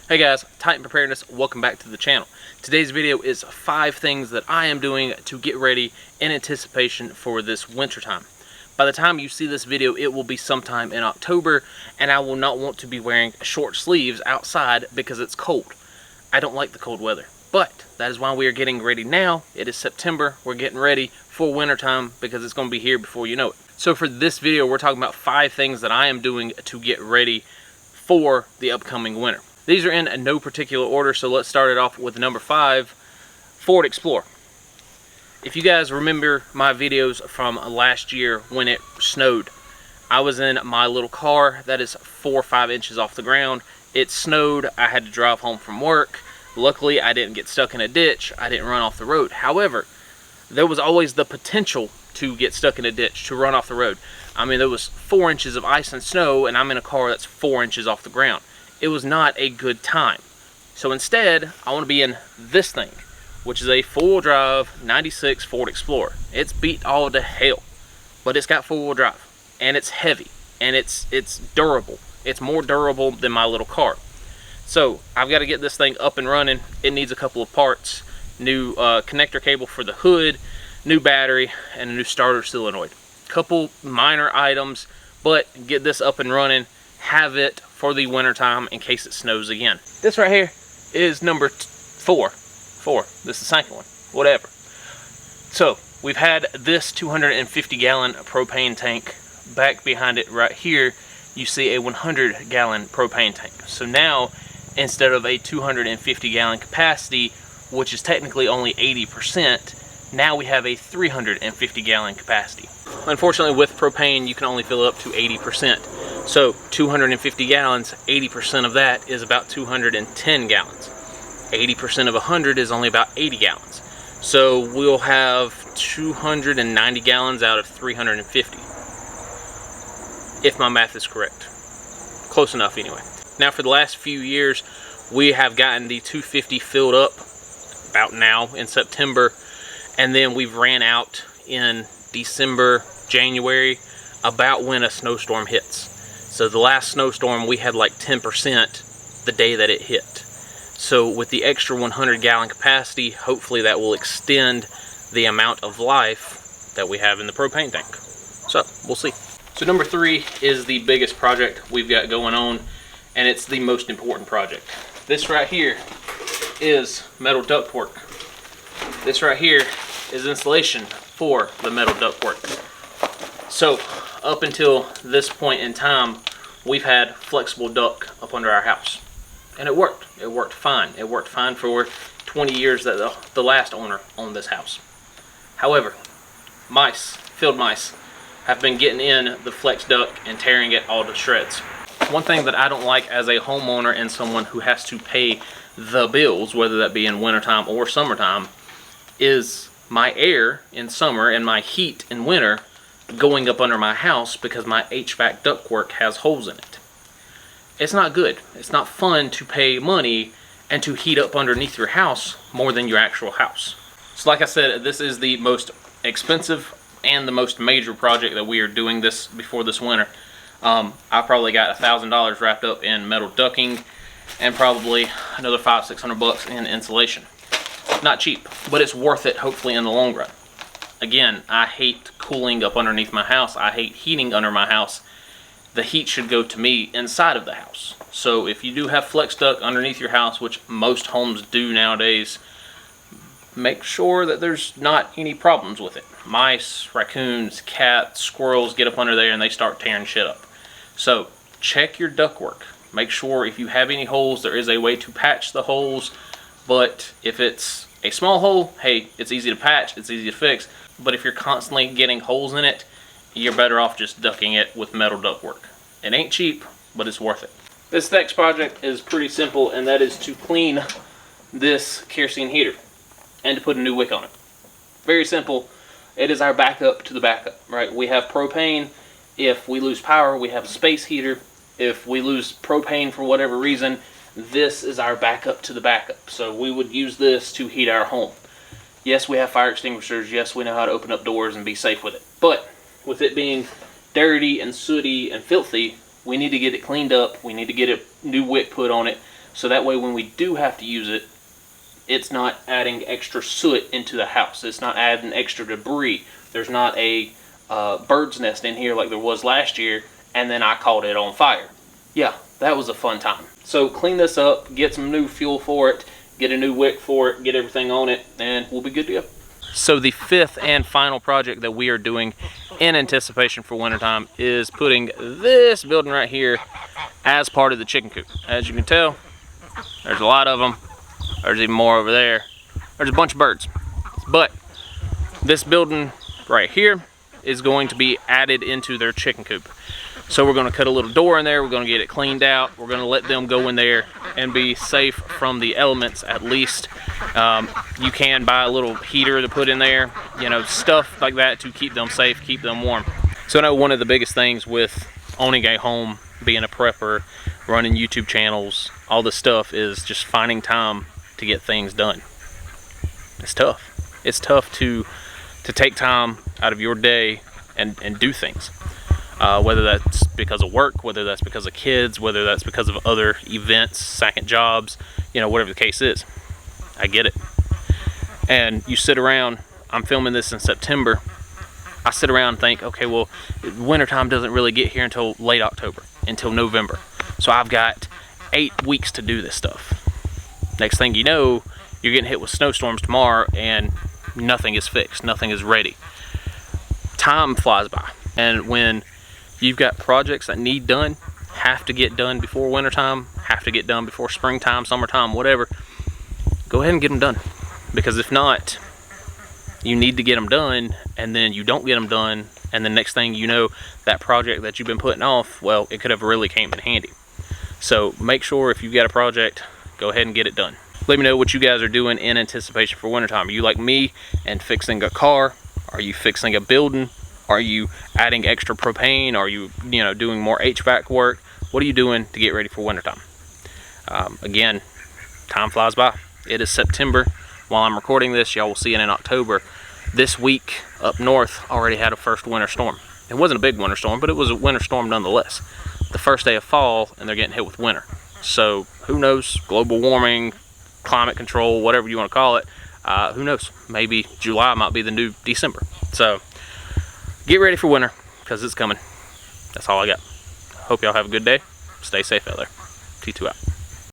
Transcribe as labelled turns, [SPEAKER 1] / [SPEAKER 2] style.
[SPEAKER 1] Hey guys, Titan Preparedness, welcome back to the channel. Today's video is 5 things that I am doing to get ready in anticipation for this winter time. By the time you see this video, it will be sometime in October, and I will not want to be wearing short sleeves outside because it's cold. I don't like the cold weather, but that is why we are getting ready now. It is September, we're getting ready for winter time because it's going to be here before you know it. So for this video, we're talking about 5 things that I am doing to get ready for the upcoming winter. These are in no particular order, so let's start it off with number 5, Ford Explorer. If you guys remember my videos from last year when it snowed, I was in my little car that is 4 or 5 inches off the ground. It snowed, I had to drive home from work. Luckily, I didn't get stuck in a ditch, I didn't run off the road. However, there was always the potential to get stuck in a ditch, to run off the road. I mean, there was 4 inches of ice and snow, and I'm in a car that's 4 inches off the ground. It was not a good time. So instead, I want to be in this thing, which is a 4-wheel drive 96 Ford Explorer. It's beat all to hell, but it's got 4-wheel drive, and it's heavy, and it's durable. It's more durable than my little car. So I've got to get this thing up and running. It needs a couple of parts: new connector cable for the hood, new battery, and a new starter solenoid. Couple minor items, but get this up and running. Have it for the winter time in case it snows again. This right here is number 4. This is the second one. Whatever. So we've had this 250-gallon propane tank. Back behind it right here, you see a 100-gallon propane tank. So now, instead of a 250-gallon capacity, which is technically only 80%, now we have a 350-gallon capacity. Unfortunately, with propane, you can only fill up to 80%. So 250 gallons, 80% of that is about 210 gallons. 80% of 100 is only about 80 gallons. So we'll have 290 gallons out of 350. If my math is correct. Close enough anyway. Now for the last few years, we have gotten the 250 filled up about now in September. And then we've ran out in December, January, about when a snowstorm hits. So the last snowstorm, we had like 10% the day that it hit. So with the extra 100-gallon capacity, hopefully that will extend the amount of life that we have in the propane tank. So we'll see. So number 3 is the biggest project we've got going on, and it's the most important project. This right here is metal ductwork. This right here is insulation for the metal ductwork. So up until this point in time, we've had flexible duct up under our house, and it worked. It worked fine. It worked fine for 20 years that the last owner owned this house. However, field mice, have been getting in the flex duct and tearing it all to shreds. One thing that I don't like as a homeowner and someone who has to pay the bills, whether that be in wintertime or summertime, is my air in summer and my heat in winter going up under my house because my HVAC ductwork has holes in it. It's not good. It's not fun to pay money and to heat up underneath your house more than your actual house. So like I said, this is the most expensive and the most major project that we are doing this before this winter. I probably got $1,000 wrapped up in metal ducting and probably another $500-600 bucks in insulation. Not cheap, but it's worth it hopefully in the long run. Again, I hate cooling up underneath my house. I hate heating under my house. The heat should go to me inside of the house. So if you do have flex duct underneath your house, which most homes do nowadays, make sure that there's not any problems with it. Mice, raccoons, cats, squirrels get up under there and they start tearing shit up. So check your ductwork. Make sure if you have any holes, there is a way to patch the holes. But if it's a small hole, hey, it's easy to patch, it's easy to fix. But if you're constantly getting holes in it, you're better off just ducking it with metal ductwork. It ain't cheap, but it's worth it. This next project is pretty simple, and that is to clean this kerosene heater and to put a new wick on it. Very simple. It is our backup to the backup, right? We have propane. If we lose power, we have a space heater. If we lose propane for whatever reason, this is our backup to the backup. So we would use this to heat our home. Yes, we have fire extinguishers. Yes, we know how to open up doors and be safe with it. But with it being dirty and sooty and filthy, we need to get it cleaned up. We need to get a new wick put on it so that way when we do have to use it, it's not adding extra soot into the house. It's not adding extra debris. There's not a bird's nest in here like there was last year, and then I caught it on fire. Yeah, that was a fun time. So clean this up, get some new fuel for it, get a new wick for it, get everything on it, and we'll be good to go. So the fifth and final project that we are doing in anticipation for wintertime is putting this building right here as part of the chicken coop. As you can tell, there's a lot of them. There's even more over there. There's a bunch of birds. But this building right here is going to be added into their chicken coop. So we're going to cut a little door in there. We're going to get it cleaned out. We're going to let them go in there and be safe from the elements at least. You can buy a little heater to put in there, you know, stuff like that to keep them safe, keep them warm. So I know one of the biggest things with owning a home, being a prepper, running YouTube channels, all this stuff is just finding time to get things done. It's tough. It's tough to take time out of your day and do things. Whether that's because of work, whether that's because of kids, whether that's because of other events, second jobs, you know, whatever the case is. I get it. And you sit around, I'm filming this in September, I sit around and think, okay, well, wintertime doesn't really get here until late October, until November. So I've got 8 weeks to do this stuff. Next thing you know, you're getting hit with snowstorms tomorrow and nothing is fixed, nothing is ready. Time flies by. And when you've got projects that need done, have to get done before wintertime, have to get done before springtime, summertime, whatever, go ahead and get them done. Because if not, you need to get them done, and then you don't get them done, and the next thing you know, that project that you've been putting off, well, it could have really came in handy. So make sure if you've got a project, go ahead and get it done. Let me know what you guys are doing in anticipation for wintertime. Are you like me and fixing a car? Are you fixing a building? Are you adding extra propane? Are you, doing more HVAC work? What are you doing to get ready for wintertime? Again, time flies by. It is September. While I'm recording this, y'all will see it in October. This week up north already had a first winter storm. It wasn't a big winter storm, but it was a winter storm nonetheless. The first day of fall, and they're getting hit with winter. So who knows? Global warming, climate control, whatever you want to call it. Who knows? Maybe July might be the new December. So get ready for winter, because it's coming. That's all I got. Hope y'all have a good day. Stay safe out there. T2 out.